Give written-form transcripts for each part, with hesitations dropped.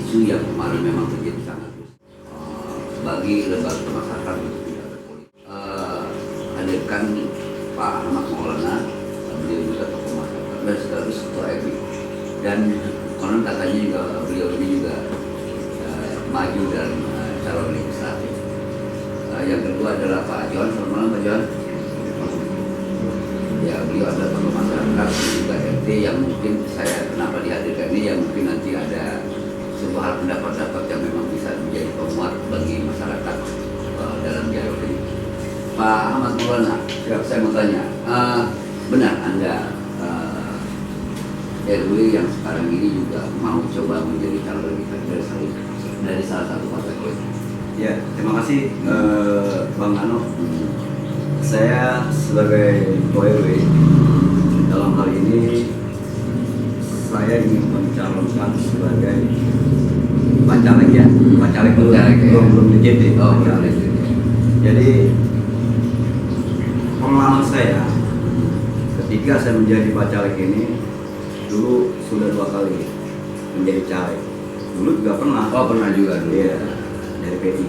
isu yang kemarin memang terjadi sangat bagi lembaga masyarakat untuk tidak berpolitik. Hadirkan Pak Ahmad Maulana, beliau juga tokoh masyarakat dan sekaligus ketua FI, dan konon katanya juga beliau ini juga maju dalam calon legislatif. Yang kedua adalah Pak John. Selamat malam Pak John. Ya, beliau adalah tokoh masyarakat juga RT yang mungkin saya kenapa dihadirkan ini, yang mungkin nanti ada sebuah hal pendapat-pendapat yang memang bisa menjadi penguat bagi masyarakat dalam dialog ini. Pak Ahmad Maulana, saya mau tanya, benar Anda RW yang sekarang ini juga mau coba menjadi calon legislatif dari salah satu partai politik? Ya, terima kasih Bang Nano. Saya sebagai RW dalam hal ini saya ingin mencalonkan sebagai bacalek ya, bacalek belum DJT. Jadi pengalaman saya ketika saya menjadi bacalek ini, dulu sudah 2 kali menjadi caleg. Dulu juga pernah. Oh, pernah juga dulu. Iya, dari P3.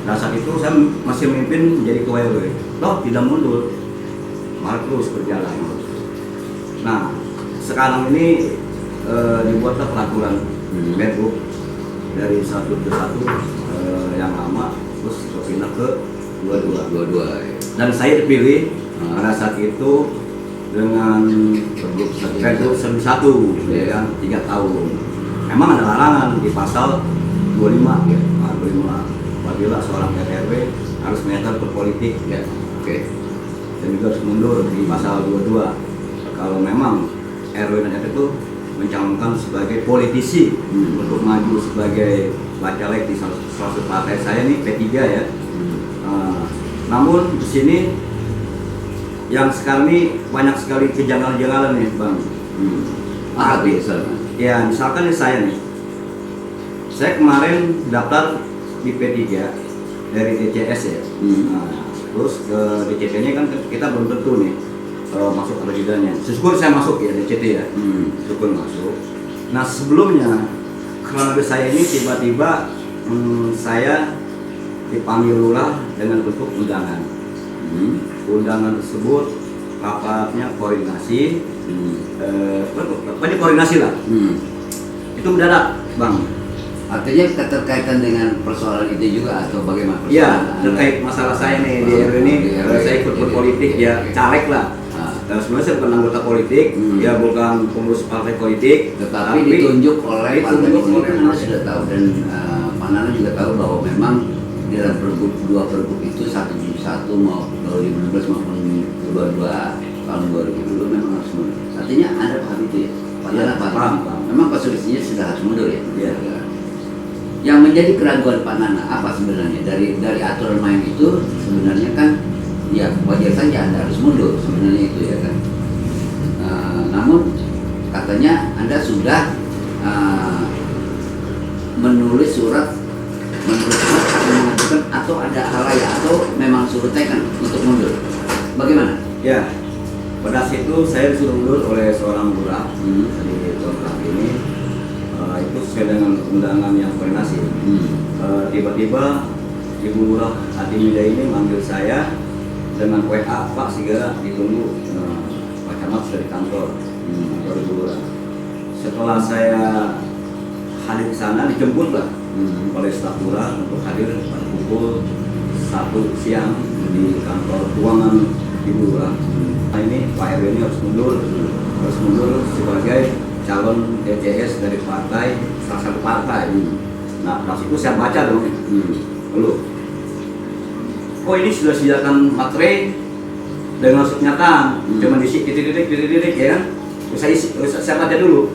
Nah, saat itu saya masih memimpin menjadi ketua RW. Loh, tidak mundur, malah terus berjalan. Nah, sekarang ini dibuatlah peraturan Pergub dari 1 ke 1 yang lama, terus berpindah ke 22. Dan saya dipilih pada saat itu dengan Pergub 1, ya kan, 3 tahun. Memang ada larangan di pasal 25 ya, 25. Apabila seorang RW harus menyatakan berpolitik ya, oke. Dan juga harus mundur di pasal 22 kalau memang RW dan RT itu mencalonkan sebagai politisi untuk maju sebagai bacalek di salah satu partai saya nih, P3 ya. Namun di sini yang sekarang ini banyak sekali kejanggalan-kejanggalan nih Bang. Ya, misalkan nih saya kemarin daftar di P3 dari DCS ya. Terus ke DCT-nya kan kita belum tentu nih masuk kerejidannya. Syukur saya masuk ya DCT ya. Syukur masuk. Nah, sebelumnya kronologi saya ini tiba-tiba saya dipanggil lurah dengan bentuk undangan. Undangan tersebut rapatnya koordinasi, koordinasi lah. Itu mendadak, Bang. Artinya keterkaitan dengan persoalan itu juga atau bagaimana? Iya, terkait masalah saya nih di RW ini, saya ikut berpolitik ya, caleg lah. Sebenarnya saya bukan anggota politik, ya bukan pengurus partai politik, tetapi ditunjuk oleh partai politik. Anda sudah tahu, dan Pak Nana juga tahu bahwa memang di dalam Pergub 2 Pergub itu 171 mau 2016 maupun 22 tahun 2020 memang harus mundur. Artinya Anda paham itu ya? Pak Nana paham. Memang konsolusinya sudah harus mundur ya? Iya. Yang menjadi keraguan Pak Nana apa sebenarnya dari aturan main itu? Sebenarnya kan ya wajar saja Anda harus mundur sebenarnya itu ya kan. Namun katanya Anda sudah menulis surat atau mengajukan atau ada hal lain atau memang suruh tekan untuk mundur. Bagaimana? Ya, pada saat itu saya disuruh mundur oleh seorang lurah di kontrak ini. Itu sesuai dengan undangan yang koordinasi. Tiba-tiba Ibu Lurah Atimida ini manggil saya dengan WA, Pak segera ditunggu Pak Camat sudah di kantor Ibu Lurah. Setelah saya hadir ke sana, dijemput lah oleh staf lurah untuk hadir pada pukul 1 siang di kantor ruangan Ibu Lurah. Nah, ini Pak RW ini harus mundur sebagai calon DCS dari partai, salah satu partai. Nah, pas itu saya baca dong, lalu, oh ini sudah sediakan materai dengan surat pernyataan, cuma diisi titik-titik ya kan? Saya baca dulu,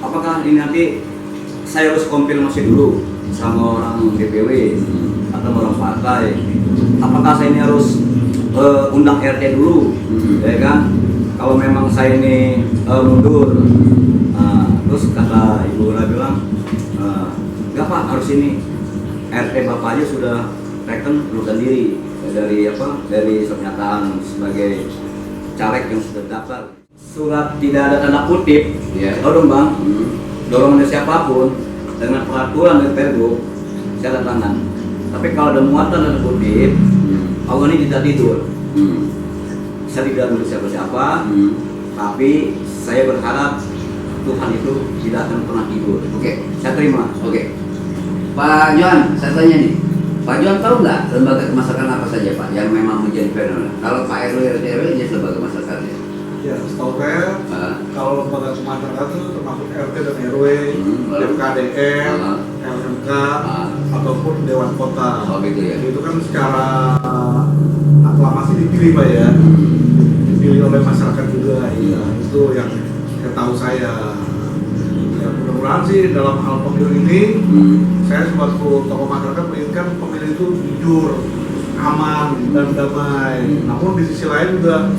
apakah ini nanti saya harus konfirmasi dulu sama orang DPW atau orang partai, apakah saya ini harus undang RT dulu, ya kan? Kalau memang saya ini mundur, terus kata Ibu Lurah bilang, enggak Pak, harus ini RT Bapak aja sudah teken mundurkan diri dari pernyataan sebagai caleg yang sudah daftar. Surat tidak ada tanda kutip, ya, dong Bang. dorongan dari siapapun dengan peraturan dari Pergub saya tanda tangan. Tapi kalau ada muatan dan kutip, Allah ini tidak tidur. Saya tidak nulis siapa-siapa, tapi saya berharap Tuhan itu tidak akan pernah tidur. Oke. Saya terima. Oke. Pak Johan, saya tanya nih. Pak Johan tahu nggak lembaga kemasyarakatan apa saja Pak yang memang menjadi fenomenal? Kalau Pak RW RT RW jelas lembaga kemasyarakatan ya. Ya, setahu saya kalau lembaga kemasyarakatan itu termasuk RT dan RW, MKDM, LMK, ataupun Dewan Kota. Oh gitu ya. Itu kan secara aklamasi dipilih Pak ya, dipilih oleh masyarakat juga. Ya, itu yang tahu saya. Ya, mudah-mudahan sih dalam hal pemilu ini, saya sebagai tokoh masyarakat menginginkan pemilu itu jujur, aman, dan damai. Namun di sisi lain juga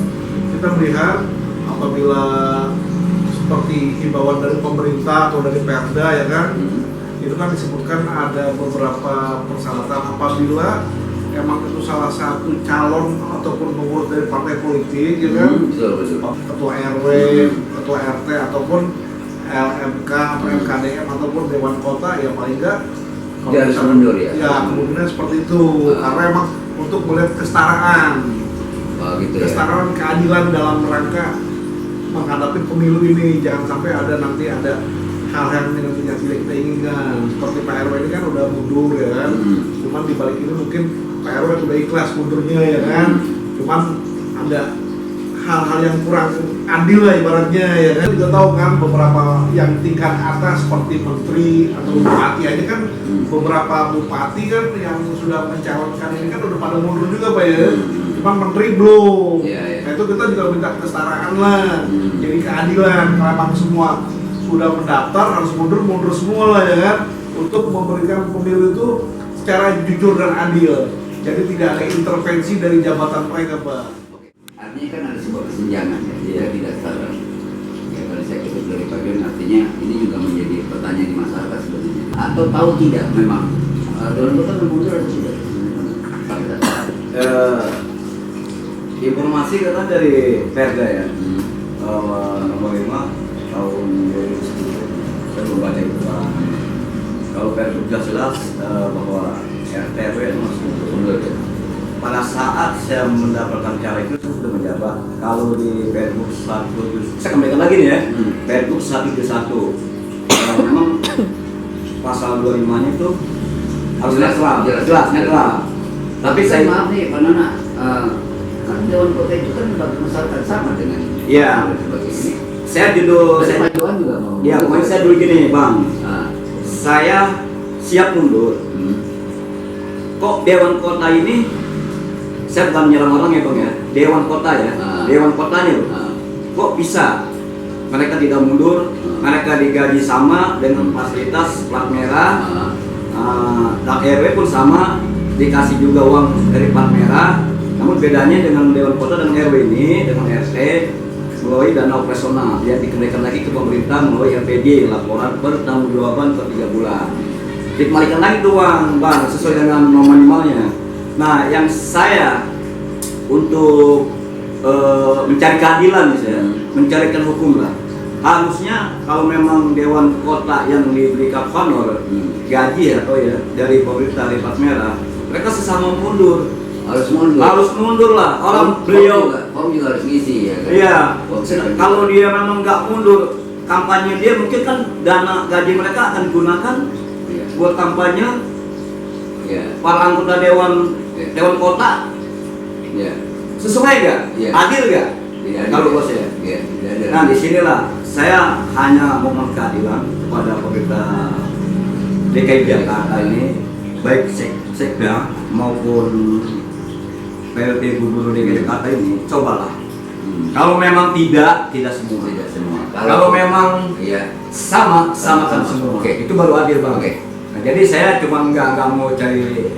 kita melihat apabila seperti himbauan dari pemerintah atau dari Perda ya kan, itu kan disebutkan ada beberapa persyaratan apabila emang itu salah satu calon ataupun pengurus dari partai politik ya kan, ketua RW, ketua RT ataupun LMK, MKDM ataupun Dewan Kota ya paling enggak dia harus mundur ya. Ya kemungkinan seperti itu karena emang untuk melihat kesetaraan. Gitu Kesetaraan keadilan dalam rangka menghadapi pemilu ini, jangan sampai nanti ada hal-hal yang nantinya tidak kita inginkan. Seperti Pak RW ini kan udah mundur ya kan, cuman di balik ini mungkin Pak RW udah ikhlas mundurnya ya kan, cuman ada hal-hal yang kurang adil lah ibaratnya ya kan. Kita tahu kan beberapa yang tingkat atas seperti menteri atau bupati aja kan, beberapa bupati kan yang sudah mencalonkan ini kan udah pada mundur juga Pak ya. Cuman menteri belum. Nah itu kita juga minta kesetaraan lah. Jadi keadilan, kalau emang semua sudah mendaftar harus mundur semua lah ya kan, untuk memberikan pemilu itu secara jujur dan adil. Jadi tidak ada intervensi dari jabatan mereka Pak. Artinya kan ada sebuah kesenjangan ya, dia tidak setara. Ya kalau saya kutip dari Pak Johan, artinya ini juga menjadi pertanyaan di masyarakat sebenarnya. Atau tahu tidak memang Dewan Kota mundur atau tidak? Informasi kata dari Perda ya, nomor 5 tahun 2010. Saya belum baca itu Pak. Kalau Perda jelas bahwa RT RW itu masuk mundur ya. Pada saat saya mendapatkan cara itu saya sudah menjabat. Kalau di Pergub 1, saya kembalikan lagi nih ya, Pergub 171. Memang pasal 25-nya itu harus netral. Tapi saya maaf nih Pak Nana, kan Dewan Kota itu kan lembaga masyarakat sama dengan ini. Saya judul saya Pak Johan juga mau. Ya, pokoknya saya dulu gini Bang. Saya siap mundur. Kok Dewan Kota ini, saya bukan menyerang orang ya Bang ya, Dewan Kota ya, Dewan Kotanya loh. Kok bisa mereka tidak mundur, mereka digaji sama dengan fasilitas plat merah, dan RW pun sama, dikasih juga uang dari plat merah. Namun bedanya dengan Dewan Kota dan RW ini, dengan RT melalui dana operasional, dia dikembalikan lagi ke pemerintah melalui LPD, laporan pertanggungjawaban per 3 bulan. Dikembalikan lagi tuh uang Bang, sesuai dengan norma minimalnya. Nah, yang saya untuk mencari keadilan misalnya, mencarikan hukum lah. Harusnya kalau memang Dewan Kota yang diberikan honor, gaji atau ya dari pemerintah dari plat merah, mereka sesama mundur. Harus mundur lah. Orang beliau juga harus ngisi ya kan? Iya. Kalau dia memang nggak mundur, kampanye dia mungkin kan dana gaji mereka akan digunakan buat kampanye. Para anggota Dewan Kota sesuai nggak? Adil nggak? Kalau bos ya. Nah disinilah saya hanya mohon keadilan kepada pemerintah DKI Jakarta ini, baik sekda maupun PLT Gubernur DKI Jakarta ini, cobalah. Kalau memang tidak semua. Kalau memang sama kan semua. Itu baru adil Bang. Nah, jadi saya cuma nggak mau cari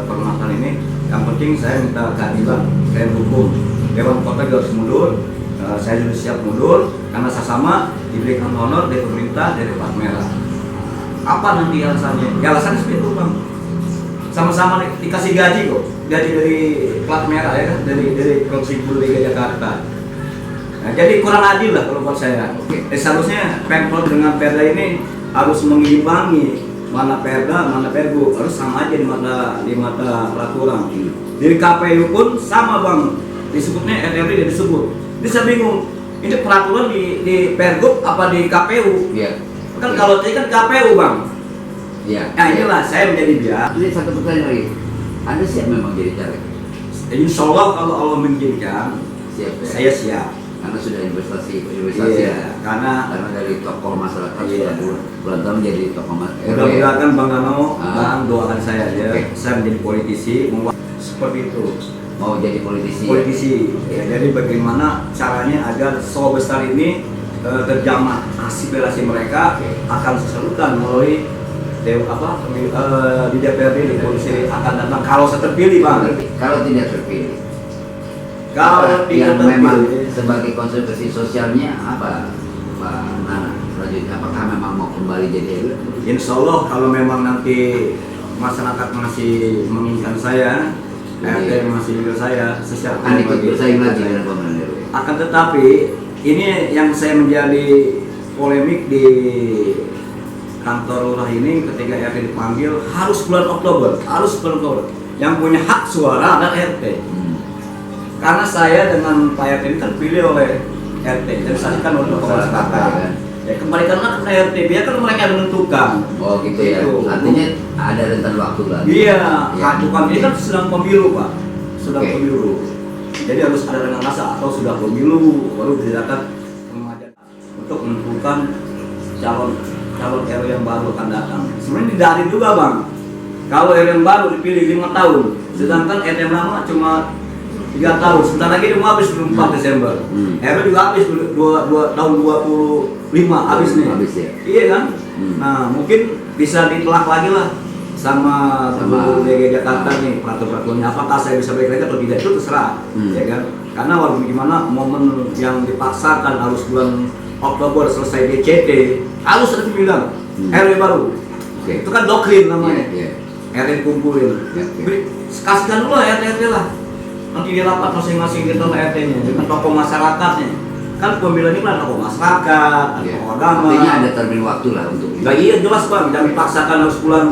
permasalahan ini. Yang penting saya minta keadilan, saya hukum. Dewan Kota juga harus mundur. Saya juga siap mundur karena saya sama diberikan honor dari pemerintah dari plat merah. Apa nanti alasannya? Ya alasannya seperti itu Bang. Sama-sama dikasih gaji kok, gaji dari plat merah ya kan, dari Provinsi DKI Jakarta. Nah, jadi kurang adil lah kalau buat saya. Seharusnya Pemprov dengan Perda ini harus mengimbangi, mana Perda, mana Pergub, harus sama aja di mata peraturan. Di KPU pun sama bang, disebutnya RRI disebut. Ini saya bingung, ini peraturan di Pergub apa di KPU? Iya. Kan kalau tadi kan KPU bang. Iya. Nah inilah saya menjadi biar. Ini satu pertanyaan lagi. Anda siap memang jadi caleg? Insya Allah kalau Allah mengizinkan, Siap ya? saya siap. Karena sudah investasi Iya, ya. karena Dari tokoh masyarakat Iya. sudah bulan tahun menjadi tokoh masyarakat. mudah-mudahan Bang Nano, Ah. Bang doakan saya aja, Oke. saya menjadi politisi, seperti itu. Mau jadi politisi. Politisi, ya, jadi bagaimana caranya agar Solo Besar ini terjamah aspirasi mereka akan disalurkan melalui di DPRD, di polisi akan datang kalau saya terpilih bang. Kalau tidak terpilih. Kalau yang tidak memang terpilih, sebagai konsekuensi sosialnya apa Pak Nana selanjutnya, apakah memang mau kembali jadi RW? insya Allah kalau memang nanti masyarakat masih menginginkan saya, RT masih menginginkan saya, secara Akan ikut bersaing lagi saya. dengan pemilihan RW. Akan tetapi ini yang saya menjadi polemik di kantor lurah ini ketika RT dipanggil harus bulan Oktober, yang punya hak suara adalah RT. Karena saya dengan Pak RT ini terpilih oleh RT dan disaksikan oleh masyarakat. Ya kembalikanlah ke RT, biarkan mereka yang menentukan. Oh gitu ya. Gitu. Artinya ada rentan waktu lagi. Iya, Ya. bukan ini kan sedang pemilu pak, sedang Oke. pemilu. Jadi harus ada dengan masa atau sudah pemilu baru diadakan pengajian untuk menentukan calon RW yang baru akan datang. Sebenarnya didari juga bang. Kalau RW yang baru dipilih 5 tahun, sedangkan RW yang lama cuma 3 tahun. Sebentar lagi dia mau habis 4 Desember. RW juga habis 2 tahun 25 habis nih. Habis ya. Iya kan? Nah mungkin bisa ditelak lagi lah sama Gubernur DKI Jakarta nih peraturan-peraturannya, apakah saya bisa balik lagi atau tidak itu terserah, ya kan? Karena walaupun gimana momen yang dipaksakan harus bulan Oktober selesai DCT harus ada bilang RW baru. Oke. Itu kan doktrin namanya. Iya. RW dikumpulin. Iya. Kasihkan dulu lah RT lah. Nanti di rapat masing-masing kita RT-nya dengan tokoh masyarakatnya. Kan pemilihan ini kan tokoh masyarakat, Iya. tokoh agama. Artinya ada termin waktu lah untuk itu. Nah, iya jelas bang, jangan dipaksakan harus bulan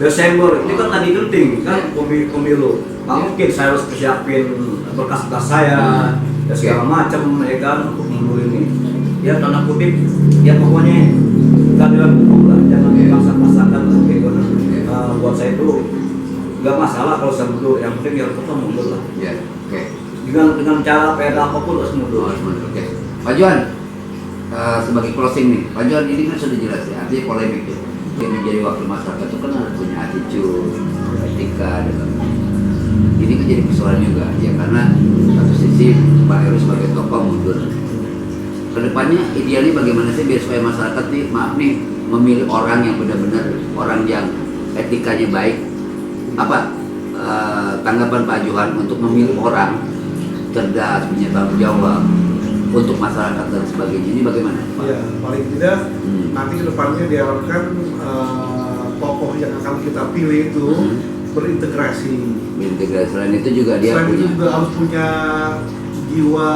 Desember. Ini kan tadi penting kan pemilu. Nggak Iya. mungkin saya harus persiapin berkas-berkas saya dan segala macam ya kan untuk mundur ini. Ya tanda kutip, ya pokoknya keadilan hukum lah, jangan Iya. dipaksa-paksakan lah. Gitu. Iya. Buat saya itu nggak masalah kalau saya mundur, yang penting ya kita mundur lah. Ya. Oke. Dengan cara PRD apapun harus mundur. Oh, oke. Pak Johan, sebagai closing nih, Pak Johan ini kan sudah jelas ya, artinya polemik ya. Yang menjadi wakil masyarakat itu kan harus punya attitude, etika, dan ini kan jadi persoalan juga ya, karena satu sisi Pak Heru sebagai tokoh mundur. Kedepannya idealnya bagaimana sih biar supaya masyarakat nih, maaf nih, memilih orang yang benar-benar orang yang etikanya baik. Apa tanggapan Pak Johan untuk memilih orang cerdas, punya tanggung jawab untuk masyarakat dan sebagainya, ini bagaimana Pak? Ya, paling tidak nanti kedepannya diharapkan tokoh yang akan kita pilih itu berintegrasi. Integrasi selain itu juga dia Selain itu punya juga harus punya jiwa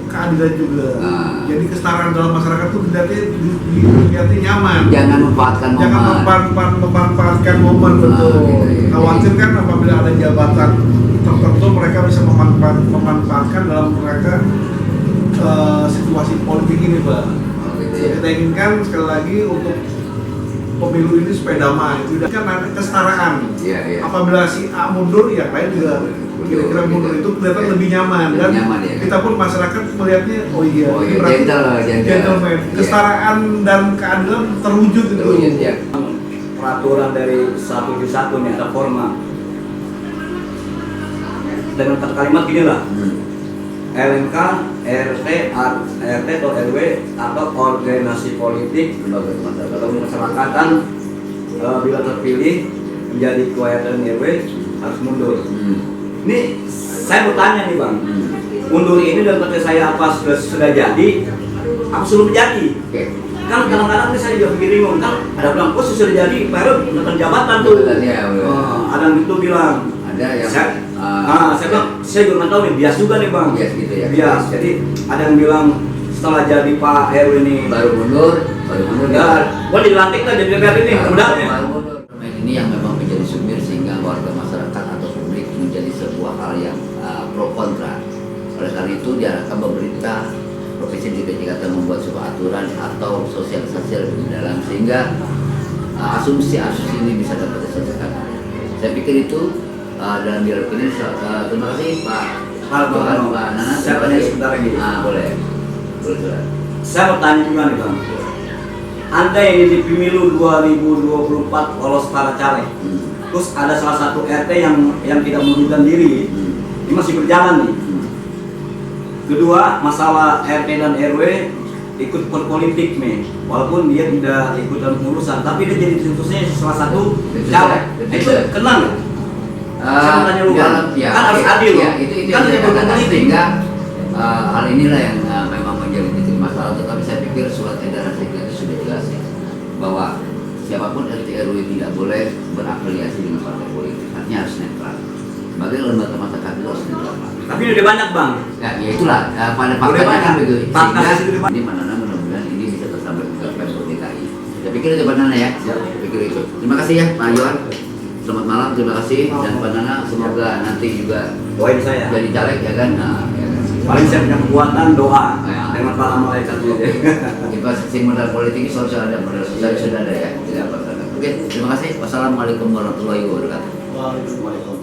keadilan juga. Nah. Jadi kesetaraan dalam masyarakat itu dilihatnya nyaman. jangan memanfaatkan Jangan momen. memanfaatkan momen betul. Iya. Khawatir kan apabila ada jabatan tertentu mereka bisa memanfaatkan dalam rangka situasi politik ini, Pak. Oh, gitu ya. Kita inginkan sekali lagi untuk pemilu ini supaya damai. Tidak kan ada kesetaraan. Iya, iya. Apabila si A mundur, yang lain juga kira-kira mundur itu kelihatan Oke. lebih nyaman Lebih dan nyaman, ya. kita pun masyarakat melihatnya oh iya, Oh ini iya, berarti gentle. gentleman. Iya. Kesetaraan dan keadilan terwujud itu. Terwujud, ya. Peraturan dari 171 nih ada format dengan kata kalimat gini lah. LMK, RT atau RW atau organisasi politik atau masyarakatan bila terpilih menjadi ketua RT dan RW harus mundur. Ini saya mau tanya nih bang, mundur ini dan kata saya apa sudah jadi, apa sudah menjadi? Oke. Kan kadang-kadang ini saya juga pikir bingung kan, ada bilang sudah jadi, baru mendapat jabatan tuh. Jabatan, ya, udah. Ada yang itu bilang. Ada yang Saya Saya bilang, saya juga nggak tahu nih, bias juga nih bang. Bias gitu ya. Bias. Jadi ada yang bilang setelah jadi Pak RW ini baru mundur ya, gua dilantik lah jadi DPR ini, mudah-mudahan ya. Permen ini yang memang menjadi sumber sehingga warga masyarakat atau publik menjadi sebuah hal yang pro kontra. Oleh karena itu diharapkan pemerintah Provinsi DKI Jakarta membuat sebuah aturan atau sosialisasi lebih mendalam sehingga asumsi-asumsi ini bisa dapat diselesaikan. Saya pikir itu dalam dialog ini. Terima kasih Pak Johan, Pak Nana. Saya tanya sebentar lagi. Boleh. Boleh. Saya mau tanya juga nih bang. Anda ini di pemilu 2024 lolos para caleg, terus ada salah satu RT yang tidak mengundurkan diri, ini masih berjalan nih. Kedua, masalah RT dan RW ikut berpolitik nih, walaupun dia tidak ikut dalam urusan, tapi dia jadi terusnya salah satu caleg. Itu kenal nggak? Saya mau tanya lu bang, kan harus adil loh. Itu Kan dia berpolitik. sehingga hal inilah yang memang menjadi titik masalah. Tetapi saya pikir surat edaran sekjen itu sudah jelas ya, bahwa siapapun RT RW tidak boleh berafiliasi dengan partai politik, artinya harus netral. Sebagai lembaga masyarakat itu harus netral. Tapi udah banyak bang. Ya itulah pada Udah faktanya banyak. kan begitu. Fakta Sehingga itu udah banyak. ini mana mudah-mudahan ini bisa tersampaikan ke Pemprov DKI. Saya pikir itu Pak Nana ya. Saya pikir itu. Terima kasih ya Pak Johan. Selamat malam, terima kasih dan Pak Nana. Semoga nanti juga Doain saya. jadi caleg ya kan. Nah, ya kan. Paling saya punya kekuatan doa Ya. dengan para malaikat. Investasi modal politik ini selalu ada, modal sosial sudah ada ya. Tidak apa-apa. Oke, terima kasih. Wassalamualaikum warahmatullahi wabarakatuh. Waalaikumsalam.